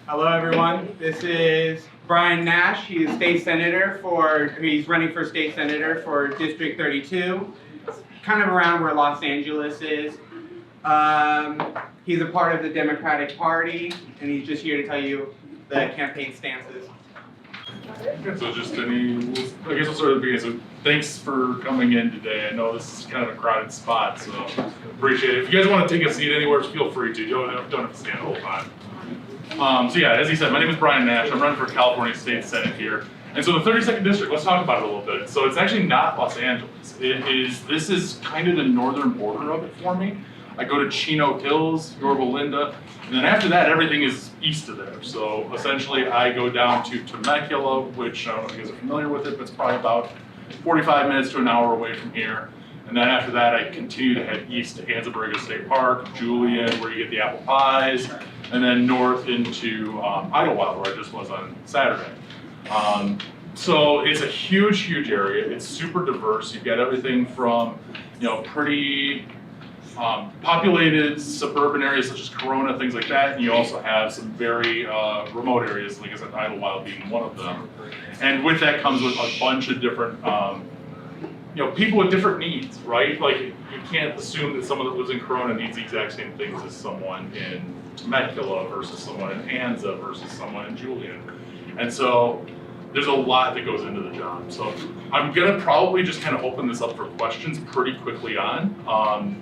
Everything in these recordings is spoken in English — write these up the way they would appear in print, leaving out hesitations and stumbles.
Hello, everyone. This is Brian Nash. He's he's running for state senator for District 32, kind of around where Los Angeles is. He's a part of the Democratic Party, and he's just here to tell you the campaign stances. So just I guess we'll start at the beginning. So thanks for coming in today. I know this is kind of a crowded spot, so appreciate it. If you guys want to take a seat anywhere, feel free to. You don't have to stand the whole time. So yeah, as he said, my name is Brian Nash. I'm running for California State Senate here. And so the 32nd District, let's talk about it a little bit. So it's actually not Los Angeles. This is kind of the northern border of it for me. I go to Chino Hills, Yorba Linda, and then after that, everything is east of there. So essentially, I go down to Temecula, which I don't know if you guys are familiar with it, but it's probably about 45 minutes to an hour away from here. And then after that, I continue to head east to Anza-Borrego State Park, Julian, where you get the apple pies, and then north into Idlewild, where I just was on Saturday. So it's a huge, huge area. It's super diverse. You've got everything from, pretty populated suburban areas such as Corona, things like that. And you also have some very remote areas, like I said, Idlewild being one of them. And with that comes with a bunch of different, people with different needs, right? Like you can't assume that someone that lives in Corona needs the exact same things as someone in Temecula versus someone in Anza versus someone in Julian. And so there's a lot that goes into the job. So I'm gonna probably just kind of open this up for questions pretty quickly on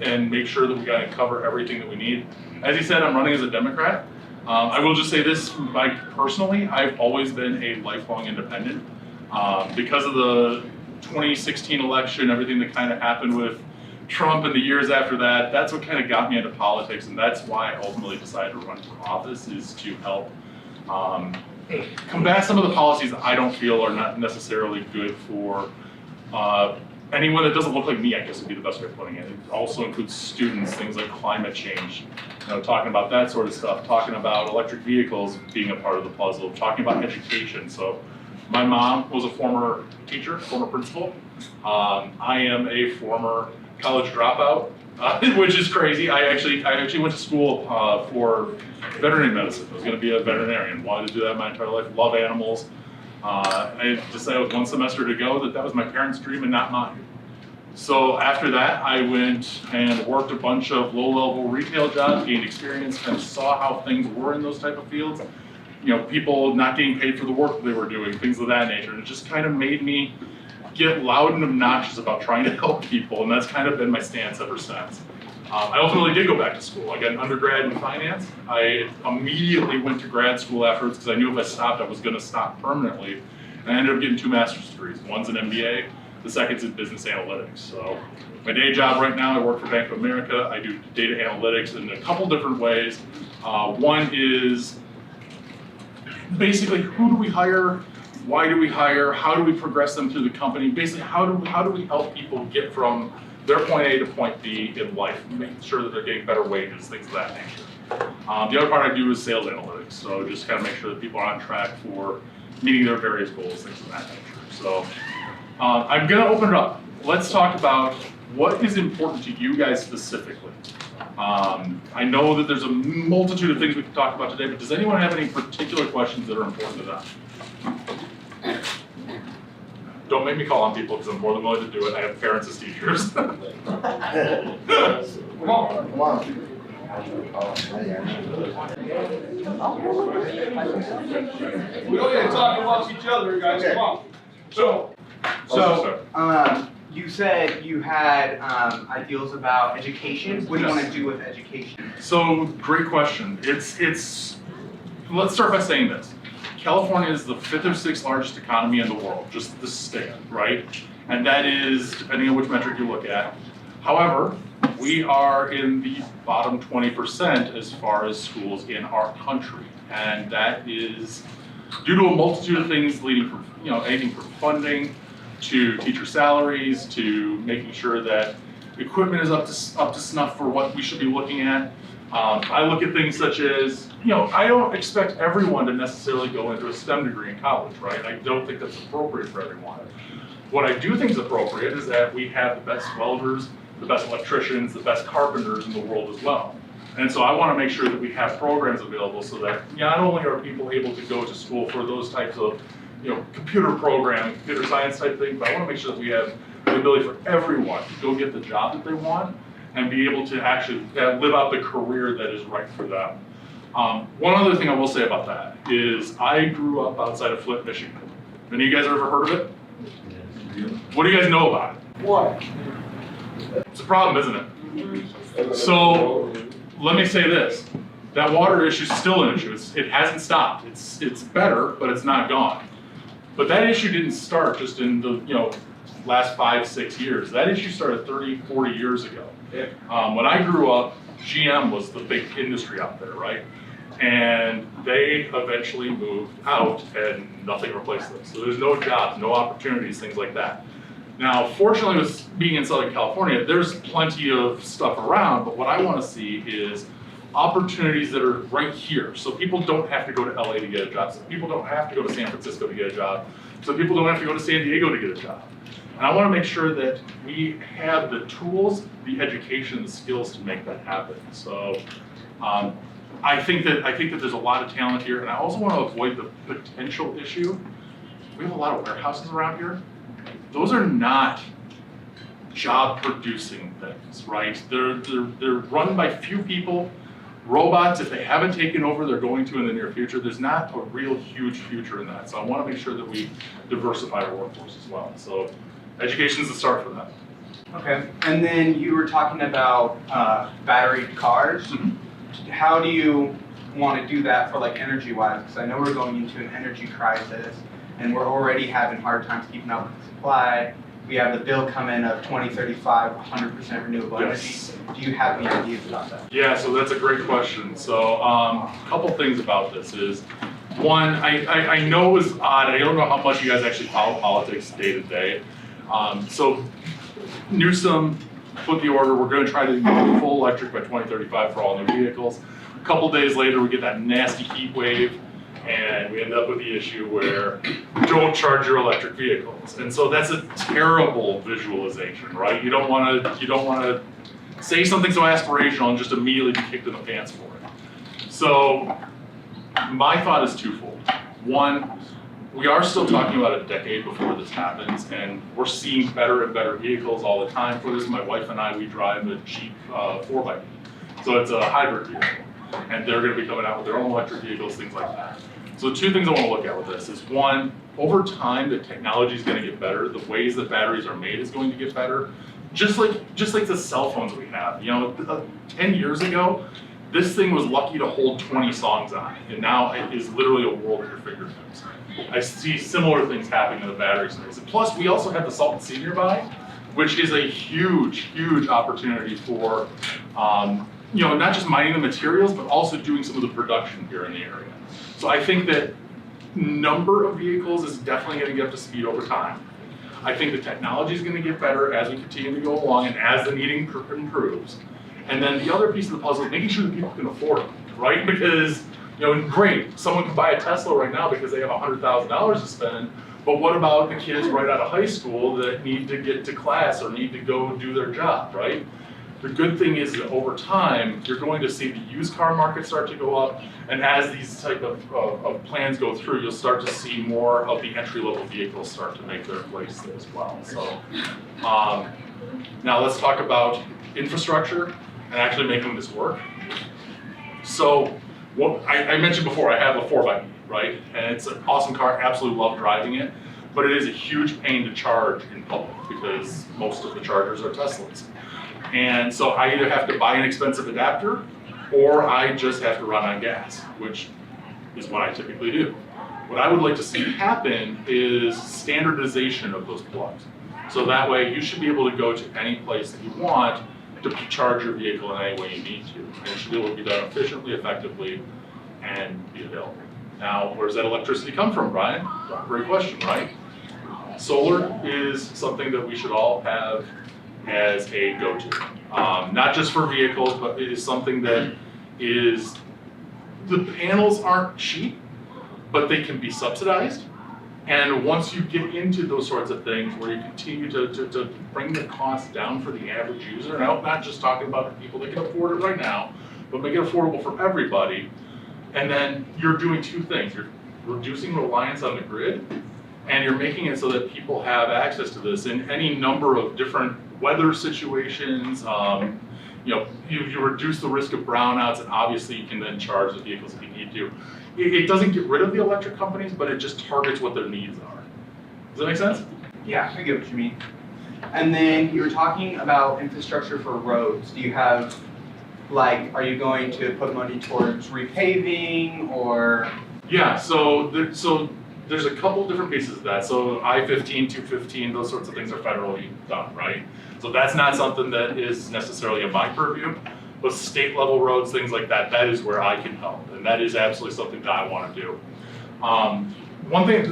and make sure that we gotta cover everything that we need. As he said, I'm running as a Democrat. I will just say this, personally, I've always been a lifelong independent. Because of the 2016 election, everything that kind of happened with Trump and the years after that, that's what kind of got me into politics, and that's why I ultimately decided to run for office, is to help combat some of the policies that I don't feel are not necessarily good for anyone that doesn't look like me, I guess would be the best way of putting it. It also includes students, things like climate change, talking about that sort of stuff, talking about electric vehicles being a part of the puzzle, talking about education. So my mom was a former teacher, former principal. I am a former college dropout, which is crazy. I actually went to school for veterinary medicine. I was going to be a veterinarian. Wanted to do that my entire life. Love animals. I decided with one semester to go that was my parents' dream and not mine. So after that, I went and worked a bunch of low-level retail jobs, gained experience, and saw how things were in those type of fields. People not getting paid for the work that they were doing, things of that nature. And it just kind of made me get loud and obnoxious about trying to help people, and that's kind of been my stance ever since. I ultimately did go back to school. I got an undergrad in finance. I immediately went to grad school afterwards because I knew if I stopped, I was going to stop permanently. And I ended up getting 2 master's degrees. One's an MBA, the second's in business analytics. So my day job right now, I work for Bank of America. I do data analytics in a couple different ways. One is basically, who do we hire? Why do we hire? How do we progress them through the company? Basically, how do we help people get from their point A to point B in life, making sure that they're getting better wages, things of that nature. The other part I do is sales analytics, so just kind of make sure that people are on track for meeting their various goals, things of that nature. So I'm gonna open it up. Let's talk about what is important to you guys specifically. I know that there's a multitude of things we can talk about today, but does anyone have any particular questions that are important to them? Don't make me call on people because I'm more than willing to do it. I have parents as teachers. Come on. We don't need to talk amongst each other, guys. Come on. So you said you had ideals about education. What do you want to do with education? So great question. Let's start by saying this. California is the 5th or 6th largest economy in the world, just the state, right? And that is, depending on which metric you look at. However, we are in the bottom 20% as far as schools in our country. And that is due to a multitude of things leading from, anything from funding to teacher salaries to making sure that equipment is up to snuff for what we should be looking at. I look at things such as, I don't expect everyone to necessarily go into a STEM degree in college, right? I don't think that's appropriate for everyone. What I do think is appropriate is that we have the best welders, the best electricians, the best carpenters in the world as well. And so I want to make sure that we have programs available so that not only are people able to go to school for those types of, computer programming, computer science type things, but I want to make sure that we have the ability for everyone to go get the job that they want and be able to actually live out the career that is right for them. One other thing I will say about that is I grew up outside of Flint, Michigan. Any of you guys ever heard of it? What do you guys know about it? What? It's a problem, isn't it? So let me say this, that water issue is still an issue. It hasn't stopped. It's better, but it's not gone. But that issue didn't start just in the last 5-6 years. That issue started 30, 40 years ago. When I grew up, GM was the big industry out there, right? And they eventually moved out and nothing replaced them. So there's no jobs, no opportunities, things like that. Now, fortunately, with being in Southern California, there's plenty of stuff around, but what I want to see is opportunities that are right here. So people don't have to go to LA to get a job. So people don't have to go to San Francisco to get a job. So people don't have to go to San Diego to get a job. And I want to make sure that we have the tools, the education, the skills to make that happen. So I think that there's a lot of talent here, and I also want to avoid the potential issue. We have a lot of warehouses around here. Those are not job producing things, right? They're run by few people. Robots, if they haven't taken over, they're going to in the near future. There's not a real huge future in that. So I want to make sure that we diversify our workforce as well. So education is the start for that. Okay, and then you were talking about battery cars. How do you want to do that for like energy-wise? Because I know we're going into an energy crisis, and we're already having hard times keeping up with the supply. We have the bill coming of 2035, 100% renewable energy. Do you have any ideas about that? Yeah, so that's a great question. So a couple things about this is, one, I know it's odd. I don't know how much you guys actually follow politics day to day. So Newsom put the order, we're going to try to go full electric by 2035 for all new vehicles. A couple days later, we get that nasty heat wave, and we end up with the issue where don't charge your electric vehicles. And so that's a terrible visualization, right? You don't want to say something so aspirational and just immediately be kicked in the pants for it. So my thought is twofold. One, we are still talking about a decade before this happens, and we're seeing better and better vehicles all the time for this. My wife and I, we drive a Jeep 4x4. So it's a hybrid vehicle, and they're going to be coming out with their own electric vehicles, things like that. So the two things I want to look at with this is, one, over time the technology is going to get better. The ways that batteries are made is going to get better. Just like the cell phones we have. 10 years ago, this thing was lucky to hold 20 songs on it, and now it is literally a world at your fingertips. I see similar things happening in the battery space. And plus, we also have the Salton Sea nearby, which is a huge, huge opportunity for, not just mining the materials, but also doing some of the production here in the area. So I think that number of vehicles is definitely going to get up to speed over time. I think the technology is going to get better as we continue to go along and as the needing improves. And then the other piece of the puzzle is making sure that people can afford them, right? Because, great, someone can buy a Tesla right now because they have $100,000 to spend, but what about the kids right out of high school that need to get to class or need to go do their job, right? The good thing is that over time, you're going to see the used car market start to go up, and as these type of plans go through, you'll start to see more of the entry-level vehicles start to make their place as well. So now let's talk about infrastructure and actually making this work. So what I mentioned before, I have a 4x4, right? And it's an awesome car, absolutely love driving it, but it is a huge pain to charge in public because most of the chargers are Teslas. And so I either have to buy an expensive adapter or I just have to run on gas, which is what I typically do. What I would like to see happen is standardization of those plugs. So that way you should be able to go to any place that you want to charge your vehicle in any way you need to. And it should be able to be done efficiently, effectively, and be available. Now, where does that electricity come from, Brian? Great question, right? Solar is something that we should all have as a go-to. Not just for vehicles, but it is something that is, the panels aren't cheap, but they can be subsidized. And once you get into those sorts of things where you continue to bring the cost down for the average user, and I'm not just talking about the people that can afford it right now, but make it affordable for everybody. And then you're doing two things. You're reducing reliance on the grid, and you're making it so that people have access to this in any number of different weather situations. You reduce the risk of brownouts, and obviously you can then charge the vehicles if you need to. It doesn't get rid of the electric companies, but it just targets what their needs are. Does that make sense? Yeah, I get what you mean. And then you were talking about infrastructure for roads. Do you have, like, are you going to put money towards repaving or? Yeah, so there's a couple different pieces of that. So I-15, 215, those sorts of things are federally done, right? So that's not something that is necessarily in my purview, but state level roads, things like that, that is where I can help. And that is absolutely something that I want to do. One thing,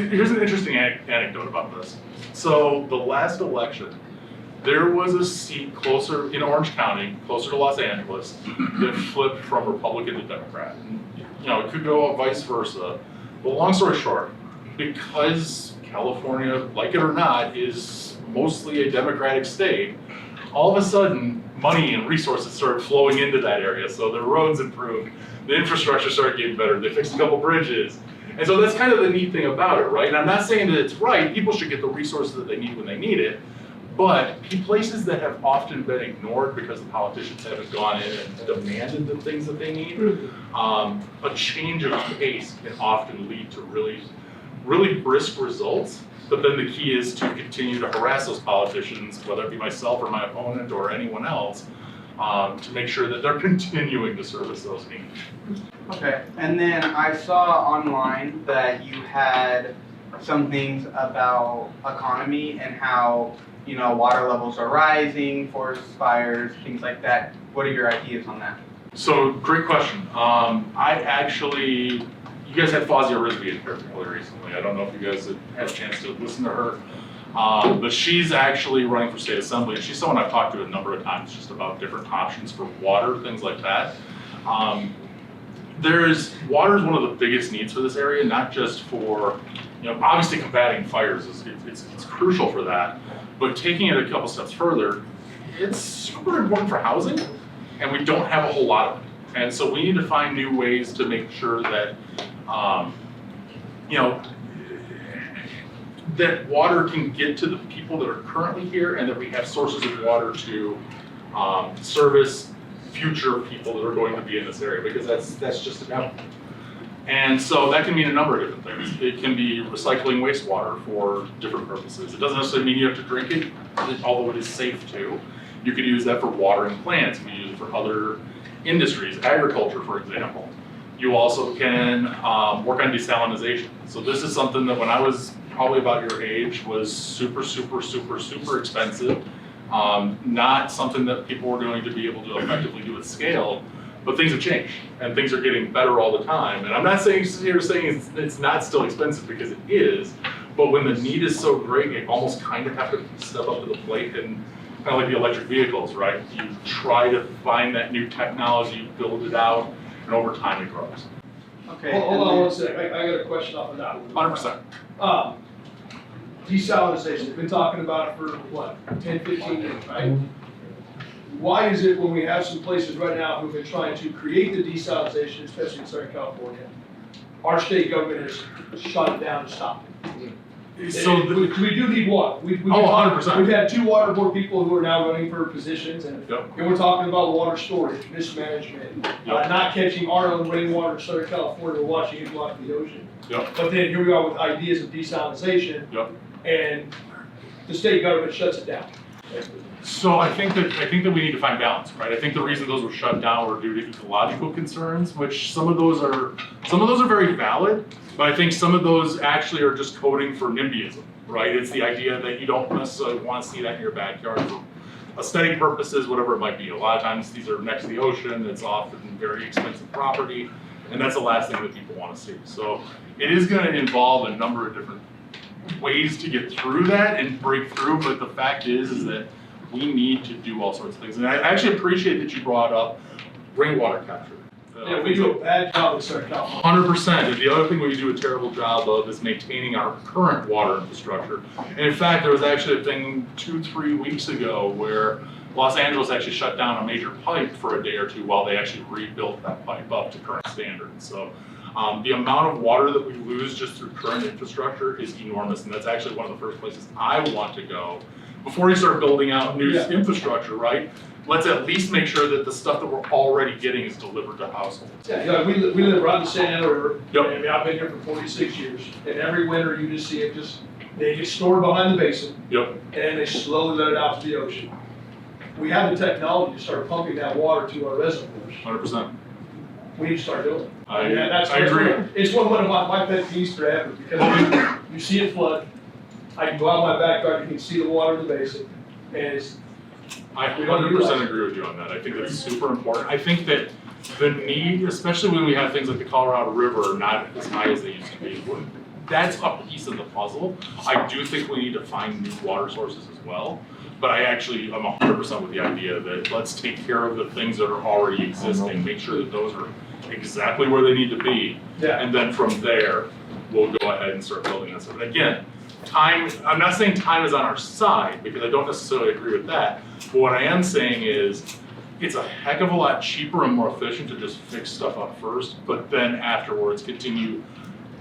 here's an interesting anecdote about this. So the last election, there was a seat closer in Orange County, closer to Los Angeles, that flipped from Republican to Democrat. And, it could go vice versa. But long story short, because California, like it or not, is mostly a Democratic state, all of a sudden, money and resources started flowing into that area. So the roads improved, the infrastructure started getting better, they fixed a couple bridges. And so that's kind of the neat thing about it, right? And I'm not saying that it's right, people should get the resources that they need when they need it, but places that have often been ignored because the politicians haven't gone in and demanded the things that they need, a change of pace can often lead to really, really brisk results. But then the key is to continue to harass those politicians, whether it be myself or my opponent or anyone else, to make sure that they're continuing to service those needs. Okay, and then I saw online that you had some things about economy and how, water levels are rising, forest fires, things like that. What are your ideas on that? So, great question. You guys had Fawzia Risby in here really recently. I don't know if you guys had a chance to listen to her. But she's actually running for state assembly, and she's someone I've talked to a number of times just about different options for water, things like that. Water is one of the biggest needs for this area, not just for, obviously combating fires it's crucial for that, but taking it a couple steps further, it's super important for housing, and we don't have a whole lot of it. And so we need to find new ways to make sure that, that water can get to the people that are currently here, and that we have sources of water to service future people that are going to be in this area, because that's just inevitable. And so that can mean a number of different things. It can be recycling wastewater for different purposes. It doesn't necessarily mean you have to drink it, although it is safe to. You could use that for watering plants. You can use it for other industries, agriculture, for example. You also can work on desalinization. So this is something that when I was probably about your age was super, super, super, super expensive. Not something that people were going to be able to effectively do at scale, but things have changed and things are getting better all the saying it's not still expensive, because it is, but when the need is so great, you almost kind of have to step up to the plate, and kind of like the electric vehicles, right? You try to find that new technology, build it out, and over time it grows. Okay. Hold on one sec, I got a question off of that one. 100%. Desalinization, we've been talking about it for what, 10, 15 years, right? Why is it when we have some places right now who've been trying to create the desalinization, especially in Southern California, our state government has shut it down and stopped it? So we do need water. 100%. We've had 2 water board people who are now running for positions, and we're talking about water storage, mismanagement, not catching our own rainwater in Southern California, we're watching it go out to the ocean. But then here we are with ideas of desalinization, and the state government shuts it down. So I think that we need to find balance, right? I think the reason those were shut down were due to ecological concerns, which some of those are very valid, but I think some of those actually are just coding for NIMBYism, right? It's the idea that you don't necessarily want to see that in your backyard for aesthetic purposes, whatever it might be. A lot of times these are next to the ocean, it's often very expensive property, and that's the last thing that people want to see. So it is going to involve a number of different ways to get through that and break through, but the fact is that we need to do all sorts of things. And I actually appreciate that you brought up rainwater capture. Yeah, we do a bad job in Southern California. 100%. And the other thing we do a terrible job of is maintaining our current water infrastructure. And in fact, there was actually a thing 2-3 weeks ago where Los Angeles actually shut down a major pipe for a day or two while they actually rebuilt that pipe up to current standards. So the amount of water that we lose just through current infrastructure is enormous, and that's actually one of the first places I want to go. Before you start building out new infrastructure, right? Let's at least make sure that the stuff that we're already getting is delivered to households. Yeah, we live right in the Santa Ana River. Yep. I mean, I've been here for 46 years, and every winter you just see it they get stored behind the basin, Yep. and they slowly let it out to the ocean. We have the technology to start pumping that water to our reservoirs. 100%. We need to start doing it. I agree. agree. It's one of my pet peeves forever, because you see it flood. I can go out in my backyard, you can see the water in the basin, and it's, I 100% agree with you on that. I think that's super important. I think that the need, especially when we have things like the Colorado River not as high as they used to be, that's a piece of the puzzle. I do think we need to find new water sources as well. But I actually am 100% with the idea that let's take care of the things that are already existing, make sure that those are exactly where they need to be. Yeah. And then from there, we'll go ahead and start building that stuff. And again, time, I'm not saying time is on our side, because I don't necessarily agree with that. But what I am saying is, it's a heck of a lot cheaper and more efficient to just fix stuff up first, but then afterwards continue.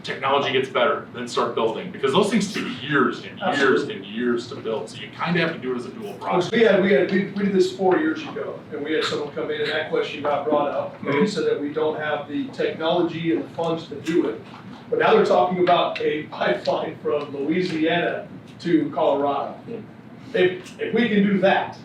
Technology gets better, then start building, because those things take years and years and years to build. So you kind of have to do it as a dual process. we did this 4 years ago, and we had someone come in, and that question got brought up, and they said that we don't have the technology and the funds to do it. But now they're talking about a pipeline from Louisiana to Colorado. If we can do that,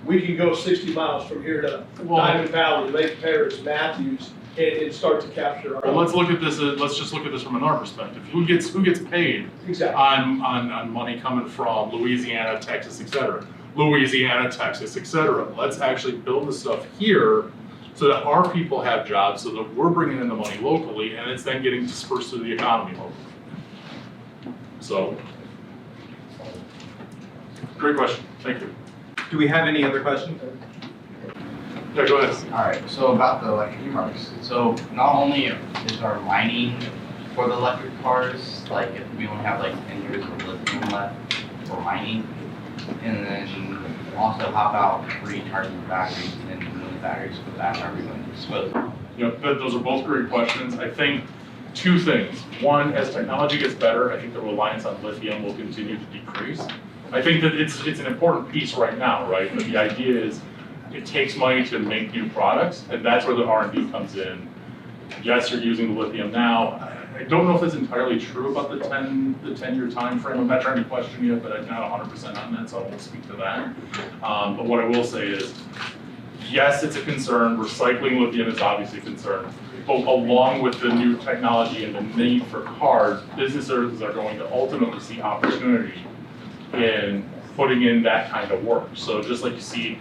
we can go 60 miles from here to Diamond Valley, Lake Paris, Matthews, and start to capture our. Well, let's look at this. Let's just look at this from our perspective. Who gets paid Exactly. on money coming from Louisiana, Texas, etc. Louisiana, Texas, etc. Let's actually build the stuff here so that our people have jobs, so that we're bringing in the money locally, and it's then getting dispersed through the economy locally. So, great question. Thank you. Do we have any other questions? Yeah, go ahead. All right, so about the electric e-bikes. So not only is our mining for the electric cars, like if we only have like 10 years of lithium left for mining, and then also how about recharging the batteries, and then when the batteries go back, are we going to dispose of them? Yep, those are both great questions. I think two things. One, as technology gets better, I think the reliance on lithium will continue to decrease. I think that it's an important piece right now, right? But the idea is it takes money to make new products, and that's where the R&D comes in. Yes, you're using the lithium now. I don't know if that's entirely true about the 10-year time frame. I'm not trying to question you, but I'm not 100% on that, so I won't speak to that. But what I will say is, yes, it's a concern. Recycling lithium is obviously a concern. But along with the new technology and the need for cars, businesses are going to ultimately see opportunity in putting in that kind of work. So just like you see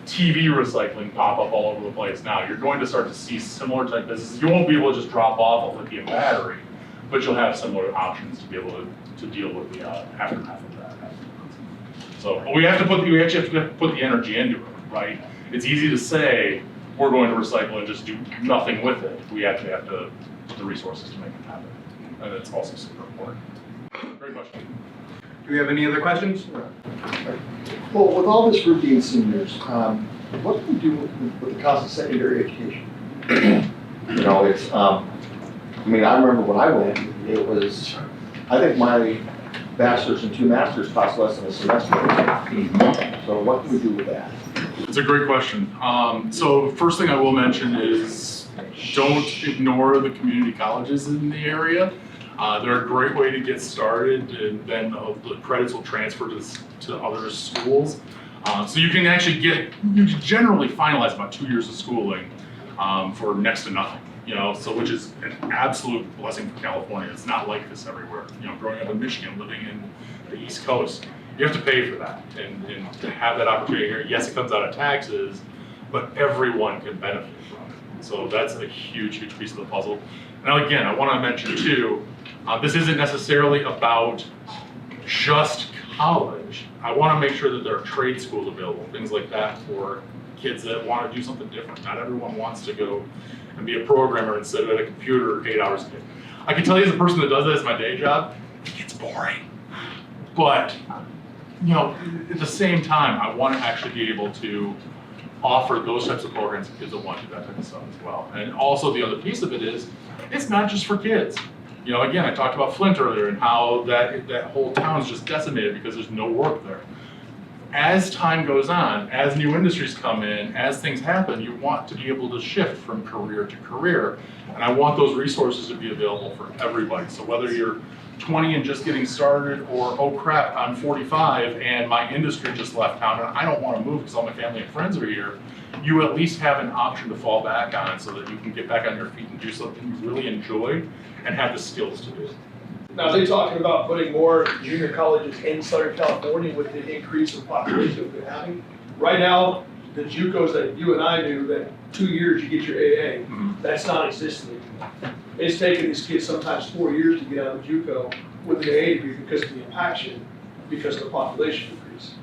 TV recycling pop up all over the place now, you're going to start to see similar type businesses. You won't be able to just drop off a lithium battery, but you'll have similar options to be able to deal with the aftermath of that. So we actually have to put the energy into it, right? It's easy to say we're going to recycle and just do nothing with it. We actually have to put the resources to make it happen, and it's also super important. Great question. Do we have any other questions? Well, with all this group being seniors, what do we do with the cost of secondary education? You know, it's, I mean, I remember when I went, it was, I think my bachelor's and 2 masters cost less than a semester. So what do we do with that? It's a great question. So first thing I will mention is don't ignore the community colleges in the area. They're a great way to get started, and then the credits will transfer to other schools. So you can actually you can generally finalize about 2 years of schooling for next to nothing, you know, so which is an absolute blessing for California. It's not like this everywhere. You know, growing up in Michigan, living in the East Coast, you have to pay for that. And to have that opportunity here, yes, it comes out of taxes, but everyone can benefit from it. So that's a huge, huge piece of the puzzle. Now, again, I want to mention too, this isn't necessarily about just college. I want to make sure that there are trade schools available, things like that for kids that want to do something different. Not everyone wants to go and be a programmer and sit at a computer 8 hours a day. I can tell you as a person that does that as my day job, it gets boring. But you know, at the same time, I want to actually be able to offer those types of programs to kids that want to do that type of stuff as well. And also the other piece of it is, it's not just for kids. You know, again, I talked about Flint earlier and how that whole town is just decimated because there's no work there. As time goes on, as new industries come in, as things happen, you want to be able to shift from career to career. And I want those resources to be available for everybody. So whether you're 20 and just getting started, or oh crap, I'm 45 and my industry just left town and I don't want to move because all my family and friends are here, you at least have an option to fall back on so that you can get back on your feet and do something you really enjoy and have the skills to do it. Now, are they talking about putting more junior colleges in Southern California with the increase in population we've been having? Right now, the JUCOs that you and I knew, that 2 years you get your AA, that's not existing anymore. It's taken these kids sometimes 4 years to get out of the JUCO with an AA degree because of the impaction, because of the population increase.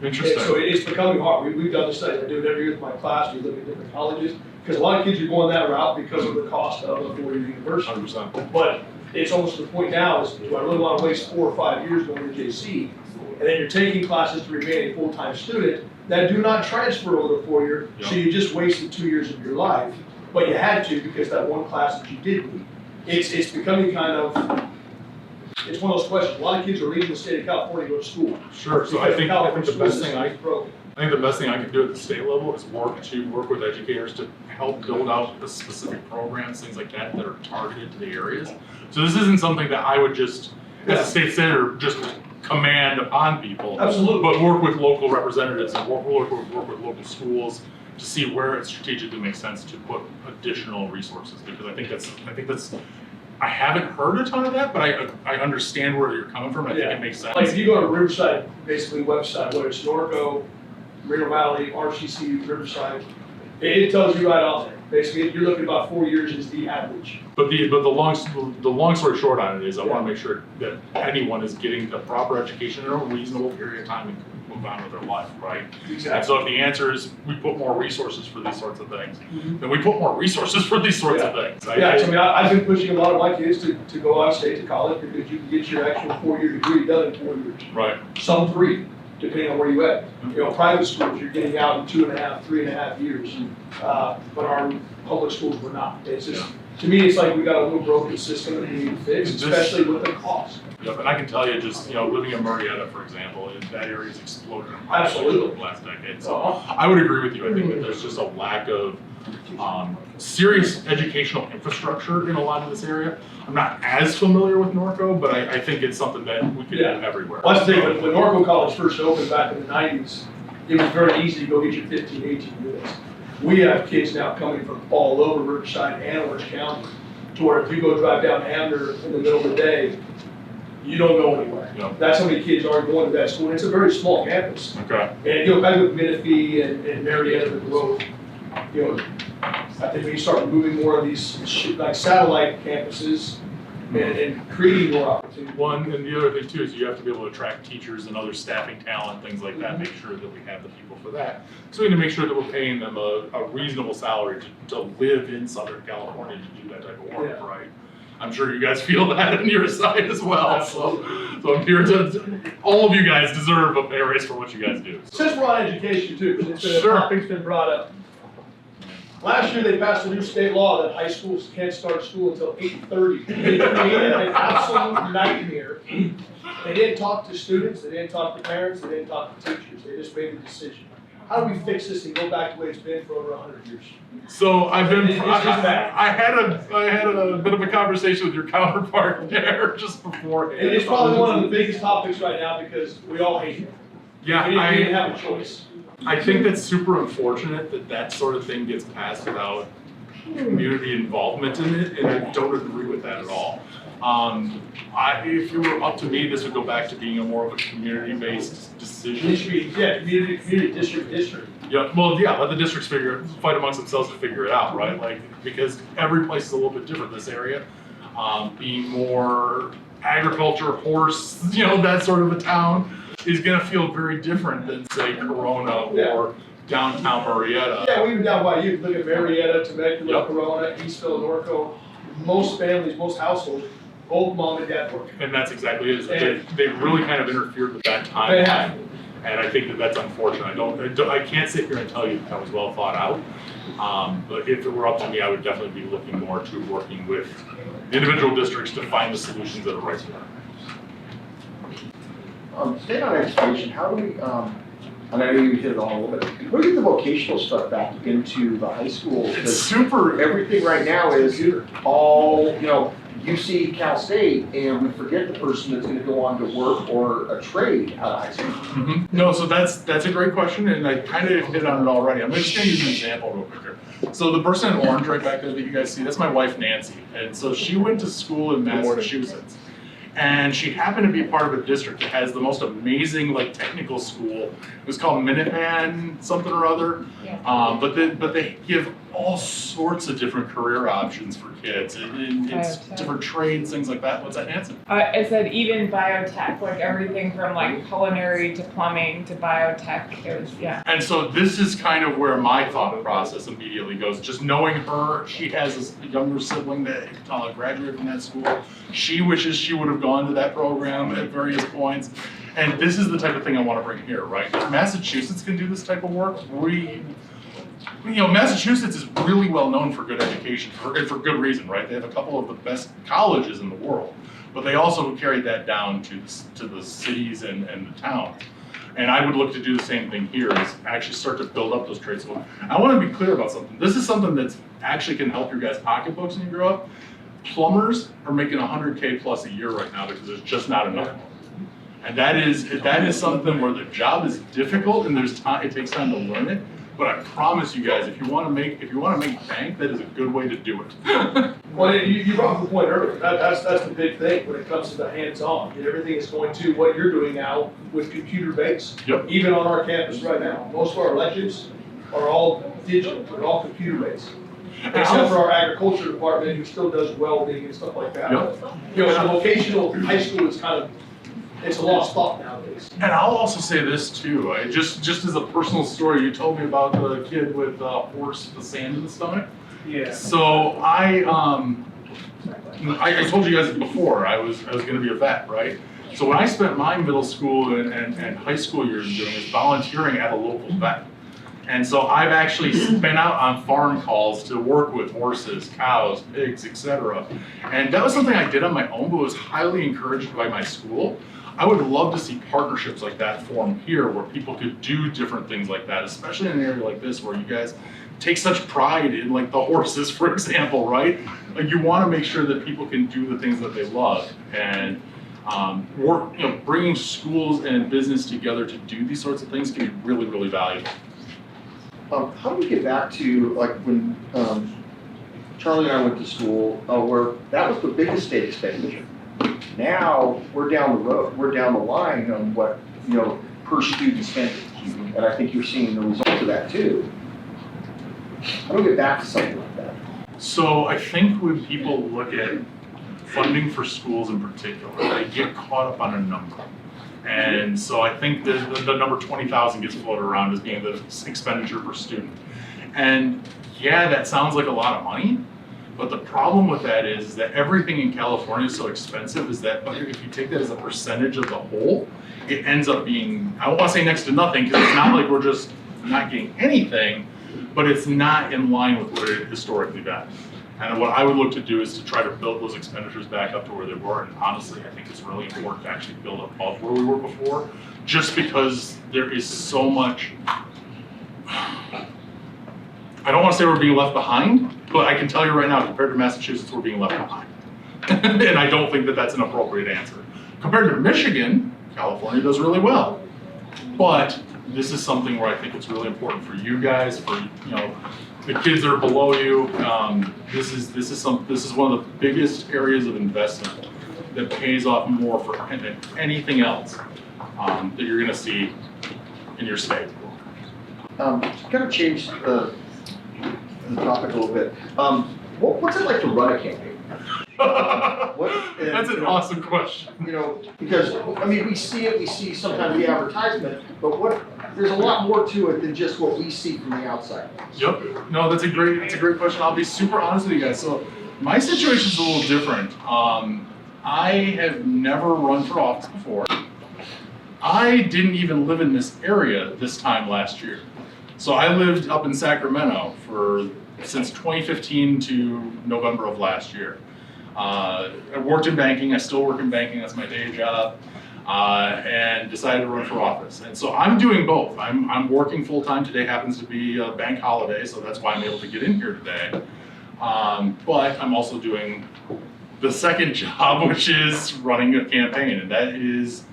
Interesting. And so it's becoming hard. We've done the study. I do it every year with my class. We look at different colleges, because a lot of kids are going that route because of the cost of a 4-year university. 100%. But it's almost to the point now is, do I really want to waste 4 or 5 years going to JC? And then you're taking classes to remain a full-time student that do not transfer over the 4 year, so you just wasted 2 years of your life. But you had to because that one class that you did need. It's becoming kind of, it's one of those questions. A lot of kids are leaving the state of California to go to school. Sure. So Because I think California the school best system thing is broken. I think the best thing I can do at the state level is work with educators to help build out the specific programs, things like that are targeted to the areas. So this isn't something that I would just, as a state senator, just command upon people. Absolutely. But work with local representatives and work with local schools to see where it strategically makes sense to put additional resources. Because I think that's I haven't heard a ton of that, but I understand where you're coming from. I think it makes sense. Like if you go to Riverside, basically website, whether it's Norco, Moreno Valley, RCC, Riverside, it tells you right on there. Basically, you're looking about 4 years is the average. But the long story short on it is I want to make sure that anyone is getting the proper education in a reasonable period of time and can move on with their life, right? And so if the answer is we put more resources for these sorts of things, then we put more resources for these sorts of things. I've been pushing a lot of my kids to go out of state to college because you can get your actual 4-year degree done in 4 years. Right. Some 3, depending on where you at. You know, private schools, you're getting out in 2.5, 3.5 years. But our public schools were not. It's just, to me, it's like we got a little broken system that we need to fix, especially with the cost. Yep, and I can tell you just, living in Marietta, for example, that area's exploded in Absolutely. over the last decade. So I would agree with you. I think that there's just a lack of serious educational infrastructure in a lot of this area. I'm not as familiar with Norco, but I think it's something that we could do everywhere. Well, that's the thing, when Norco College first opened back in the 90s, it was very easy to go get your 15, 18 units. We have kids now coming from all over Riverside and Orange County, to where if you go drive down Hamner in the middle of the day, you don't go anywhere. Yep. That's how many kids are going to that school, and it's a very small campus. Okay. And kind of with Menifee and Marietta, the growth, I think when you start moving more of these like satellite campuses and creating more opportunities. One, and the other thing too is you have to be able to attract teachers and other staffing talent, things like that, make sure that we have the people for that. So we need to make sure that we're paying them a reasonable salary to live in Southern California to do that type of work, right? I'm sure you guys feel that on your side as well. So I'm here all of you guys deserve a pay raise for what you guys do. So. Since we're on education too, because it's been a topic's been brought up. Last year, they passed a new state law that high schools can't start school until 8:30. They created an absolute nightmare. They didn't talk to students, they didn't talk to parents, they didn't talk to teachers. They just made a decision. How do we fix this and go back to the way it's been for over 100 years? So I had bad. a bit of a conversation with your counterpart there just before. And it's probably one of the biggest topics right now because we all hate it. Yeah, We didn't have a choice. I think that's super unfortunate that sort of thing gets passed without community involvement in it, and I don't agree with that at all. If it were up to me, this would go back to being a more of a community-based decision. Community district. Yeah, well, let the districts fight amongst themselves to figure it out, right? Like, because every place is a little bit different in this area. Being more agriculture, horse, that sort of a town is gonna feel very different than, say, Corona or downtown Marietta. Yeah, we were down by you, look at Marietta, Temecula, Corona, Eastville, Norco. Most families, most households both mom and dad working. And that's exactly it. They really kind of interfered with that time. They have. And I think that that's unfortunate. I can't sit here and tell you that was well thought out. But if it were up to me, I would definitely be looking more to working with individual districts to find the solutions that are right for them. Staying on education, how do we, and I know you hit it on a little bit, how do we get the vocational stuff back into the high school? It's Because super. everything right now is all, you see Cal State and we forget the person that's gonna go on to work or a trade out of high school. Mhm. No, so that's a great question, and I kind of hit on it already. I'm just gonna use an example real quick here. So the person in orange right back there that you guys see, that's my wife Nancy, and so she went to school in Massachusetts. And she happened to be part of a district that has the most amazing technical school. It was called Minuteman something or other. Yeah. But they give all sorts of different career options for kids. It's Biotech. different trades, things like that. What's that, Nancy? It said even biotech, like everything from culinary to plumbing to biotech. It was, yeah. And so this is kind of where my thought process immediately goes. Just knowing her, she has a younger sibling that graduated from that school. She wishes she would have gone to that program at various points. And this is the type of thing I want to bring here, right? If Massachusetts can do this type of work, Massachusetts is really well known for good education, for good reason, right? They have a couple of the best colleges in the world, but they also carried that down to the cities and the towns. And I would look to do the same thing here, is actually start to build up those trades. So I want to be clear about something. This is something that's actually can help your guys' pocketbooks when you grow up. Plumbers are making $100K plus a year right now because there's just not enough. And that is something where the job is difficult and it takes time to learn it. But I promise you guys, if you want to make bank, that is a good way to do it. Well, you brought up the point earlier, that's the big thing when it comes to the hands-on. And everything is going to what you're doing now with computer-based. Yep. Even on our campus right now, most of our lectures are all digital, they're all computer-based. Except for our agriculture department, who still does welding and stuff like that. Yep. In a vocational high school, it's a lost thought nowadays. And I'll also say this too, just as a personal story, you told me about the kid with the horse with the sand in the stomach. Yeah. So I told you guys before, I was gonna be a vet, right? So when I spent my middle school and high school years doing is volunteering at a local vet. And so I've actually been out on farm calls to work with horses, cows, pigs, etc. And that was something I did on my own, but was highly encouraged by my school. I would love to see partnerships like that form here where people could do different things like that, especially in an area like this where you guys take such pride in the horses, for example, right? You want to make sure that people can do the things that they love and bringing schools and business together to do these sorts of things can be really, really valuable. How do we get back to when Charlie and I went to school, where that was the biggest state expenditure? Now we're down the road, we're down the line on what per student spending, and I think you're seeing the results of that too. How do we get back to something like that? So I think when people look at funding for schools in particular, they get caught up on a number. And so I think the number 20,000 gets floated around as being the expenditure per student. And yeah, that sounds like a lot of money, but the problem with that is that everything in California is so expensive is that if you take that as a percentage of the whole, it ends up being, I don't want to say next to nothing, because it's not like we're just not getting anything, but it's not in line with what it historically been. And what I would look to do is to try to build those expenditures back up to where they were. And honestly, I think it's really important to actually build above where we were before, just because there is so much. I don't want to say we're being left behind, but I can tell you right now, compared to Massachusetts, we're being left behind. And I don't think that that's an appropriate answer. Compared to Michigan, California does really well. But this is something where I think it's really important for you guys, for the kids that are below you. This is one of the biggest areas of investment that pays off more than anything else that you're going to see in your state. Kind of change the topic a little bit. What's it like to run a campaign? That's an awesome question. Because we see sometimes the advertisement, but there's a lot more to it than just what we see from the outside. Yep. No, that's a great question. I'll be super honest with you guys. So my situation's a little different. I have never run for office before. I didn't even live in this area this time last year. So I lived up in Sacramento since 2015 to November of last year. I worked in banking, I still work in banking, that's my day job, and decided to run for office. And so I'm doing both. I'm working full-time. Today happens to be a bank holiday, so that's why I'm able to get in here today. But I'm also doing the second job, which is running a campaign, and that is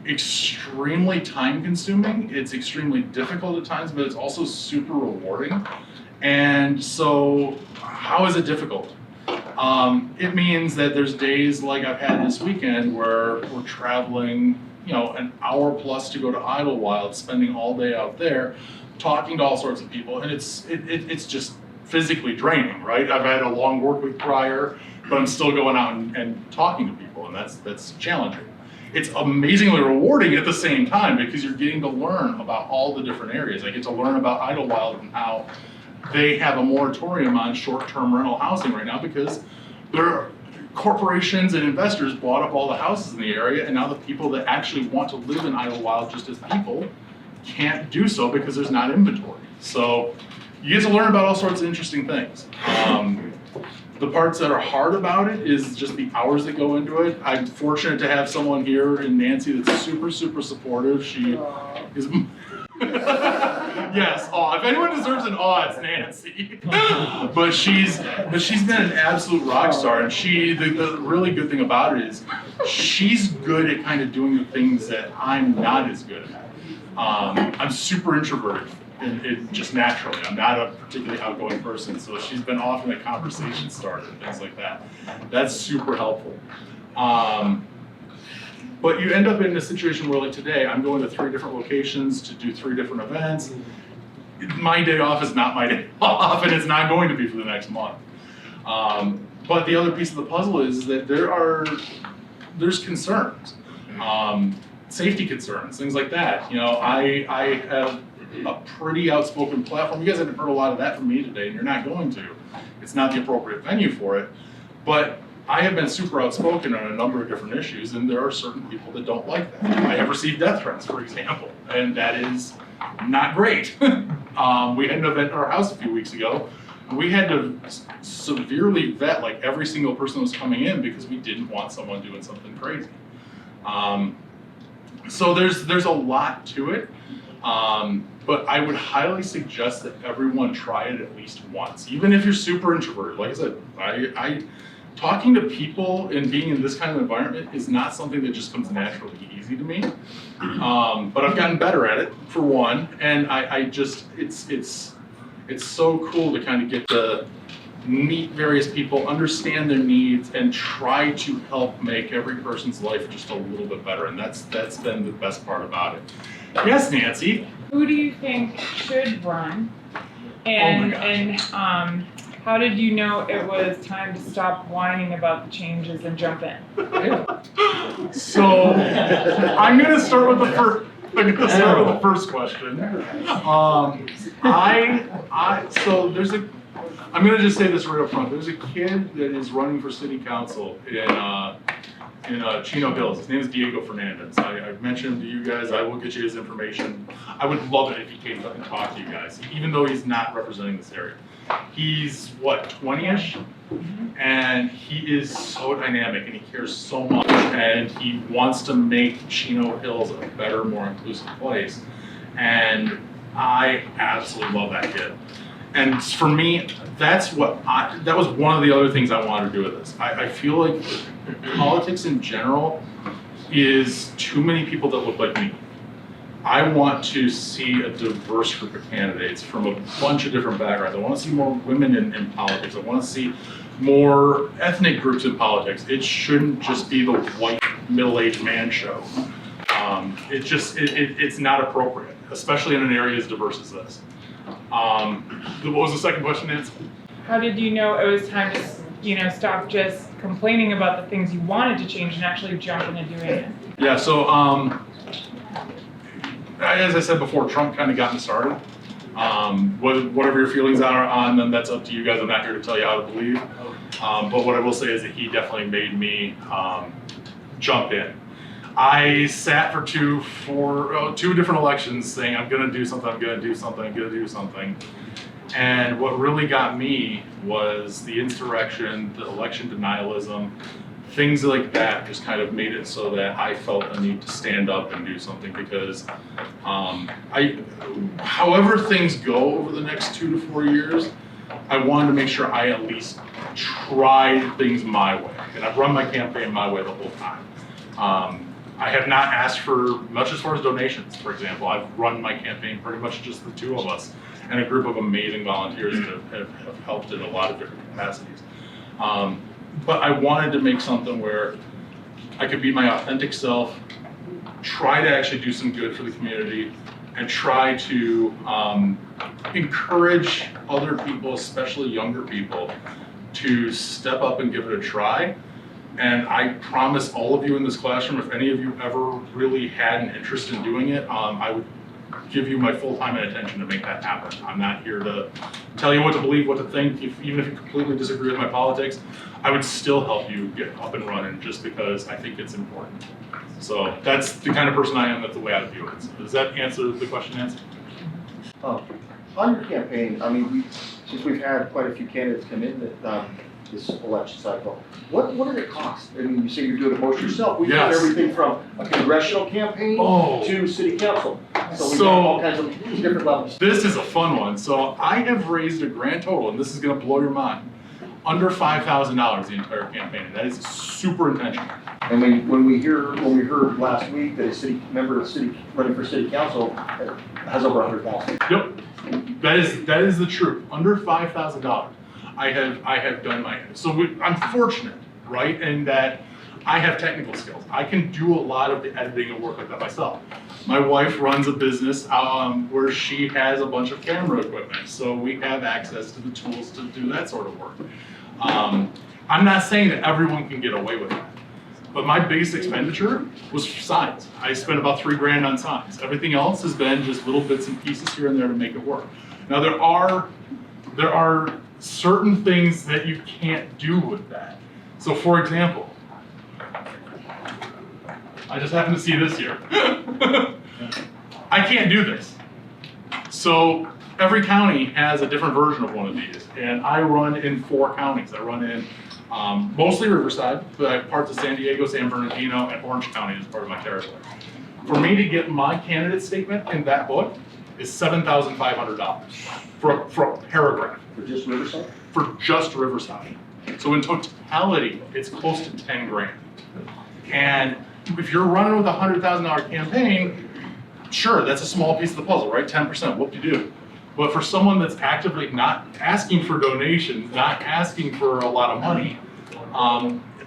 extremely time consuming. It's extremely difficult at times, but it's also super rewarding. And so how is it difficult? It means that there's days like I've had this weekend where we're traveling, an hour plus to go to Idlewild, spending all day out there, talking to all sorts of people, and it's just physically draining, right? I've had a long work week prior, but I'm still going out and talking to people, and that's challenging. It's amazingly rewarding at the same time because you're getting to learn about all the different areas. I get to learn about Idlewild and how they have a moratorium on short-term rental housing right now because their corporations and investors bought up all the houses in the area, and now the people that actually want to live in Idlewild just as people can't do so because there's not inventory. So you get to learn about all sorts of interesting things. The parts that are hard about it is just the hours that go into it. I'm fortunate to have someone here in Nancy that's super, super supportive. She is. Yes, if anyone deserves an awe, it's Nancy. but she's been an absolute rock star, and the really good thing about it is she's good at kind of doing the things that I'm not as good at. I'm super introverted. It just naturally. I'm not a particularly outgoing person, so she's been often a conversation starter and things like that. That's super helpful. But you end up in a situation where, like today, I'm going to 3 different locations to do 3 different events. My day off is not my day off, and it's not going to be for the next month. But the other piece of the puzzle is that there's concerns, safety concerns, things like that. I have a pretty outspoken platform. You guys haven't heard a lot of that from me today, and you're not going to. It's not the appropriate venue for it. But I have been super outspoken on a number of different issues, and there are certain people that don't like that. I have received death threats, for example, and that is not great. We had an event at our house a few weeks ago, and we had to severely vet like every single person that was coming in because we didn't want someone doing something crazy. So there's a lot to it. But I would highly suggest that everyone try it at least once, even if you're super introverted. Like I said, talking to people and being in this kind of environment is not something that just comes naturally easy to me. But I've gotten better at it, for one, and it's so cool to kind of get to meet various people, understand their needs, and try to help make every person's life just a little bit better. And that's been the best part about it. Yes, Nancy. Who do you think should run? And how did you know it was time to stop whining about the changes and jump in? So I'm gonna start with the first question. I'm gonna just say this right up front. There's a kid that is running for city council in Chino Hills. His name is Diego Fernandez. I've mentioned him to you guys. I will get you his information. I would love it if he came up and talked to you guys, even though he's not representing this area. He's, 20-ish? And he is so dynamic, and he cares so much, and he wants to make Chino Hills a better, more inclusive place. And I absolutely love that kid. And for me, that was one of the other things I wanted to do with this. I feel like politics in general is too many people that look like me. I want to see a diverse group of candidates from a bunch of different backgrounds. I want to see more women in politics. I want to see more ethnic groups in politics. It shouldn't just be the white middle-aged man show. It's not appropriate, especially in an area as diverse as this. What was the second question, Nancy? How did you know it was time to, stop just complaining about the things you wanted to change and actually jump into doing it? Yeah, so as I said before, Trump kind of got me started. Whatever your feelings are on them, that's up to you guys. I'm not here to tell you how to believe. But what I will say is that he definitely made me jump in. I sat for two different elections saying, I'm gonna do something, I'm gonna do something, I'm gonna do something. And what really got me was the insurrection, the election denialism, things like that just kind of made it so that I felt a need to stand up and do something because however things go over the next 2 to 4 years, I wanted to make sure I at least tried things my way. And I've run my campaign my way the whole time. I have not asked for much as far as donations, for example. I've run my campaign pretty much just the two of us and a group of amazing volunteers that have helped in a lot of different capacities. But I wanted to make something where I could be my authentic self, try to actually do some good for the community, and try to encourage other people, especially younger people, to step up and give it a try. And I promise all of you in this classroom, if any of you ever really had an interest in doing it, I would give you my full time and attention to make that happen. I'm not here to tell you what to believe, what to think. Even if you completely disagree with my politics, I would still help you get up and running just because I think it's important. So that's the kind of person I am, that's the way I view it. So does that answer the question, Nancy? On your campaign, I mean, since we've had quite a few candidates come in this election cycle, what did it cost? I mean, you say you're doing it most yourself. We've done Yes. everything from a congressional campaign to city council. So we've got all kinds of different levels. This is a fun one. So I have raised a grand total, and this is going to blow your mind, under $5,000 the entire campaign. And that is super intentional. And when we heard last week that a member of the city running for city council has over 100,000. Yep, that is the truth. Under $5,000, I have done my. So I'm fortunate, right, in that I have technical skills. I can do a lot of the editing and work like that myself. My wife runs a business where she has a bunch of camera equipment, so we have access to the tools to do that sort of work. I'm not saying that everyone can get away with that. But my base expenditure was signs. I spent about $3,000 on signs. Everything else has been just little bits and pieces here and there to make it work. Now there are certain things that you can't do with that. So for example, I just happen to see this here. I can't do this. So every county has a different version of one of these, and I run in 4 counties. I run in mostly Riverside, but I have parts of San Diego, San Bernardino, and Orange County as part of my territory. For me to get my candidate statement in that book is $7,500 for a paragraph. For just Riverside? For just Riverside. So in totality, it's close to $10,000. And if you're running with a $100,000 campaign, sure, that's a small piece of the puzzle, right? 10%, whoop-de-doo. But for someone that's actively not asking for donations, not asking for a lot of money,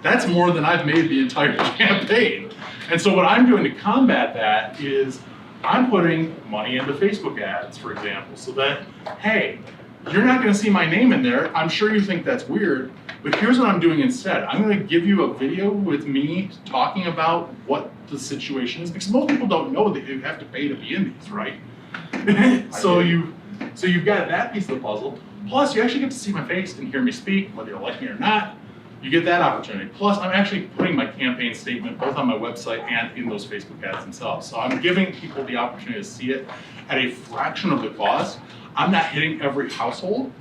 that's more than I've made the entire campaign. And so what I'm doing to combat that is I'm putting money into Facebook ads, for example, so that, hey, you're not gonna see my name in there. I'm sure you think that's weird, but here's what I'm doing instead. I'm gonna give you a video with me talking about what the situation is, because most people don't know that you have to pay to be in these, right? So you've got that piece of the puzzle. Plus, you actually get to see my face and hear me speak, whether you like me or not. You get that opportunity. Plus, I'm actually putting my campaign statement both on my website and in those Facebook ads themselves. So I'm giving people the opportunity to see it at a fraction of the cost. I'm not hitting every household,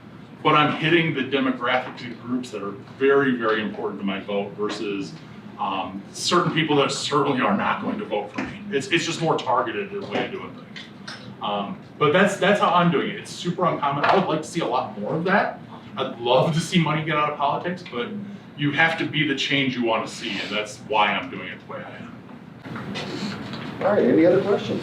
but I'm hitting the demographics and groups that are very, very important to my vote versus certain people that certainly are not going to vote for me. It's just more targeted the way of doing things. But that's how I'm doing it. It's super uncommon. I would like to see a lot more of that. I'd love to see money get out of politics, but you have to be the change you want to see, and that's why I'm doing it the way I am. All right, any other questions?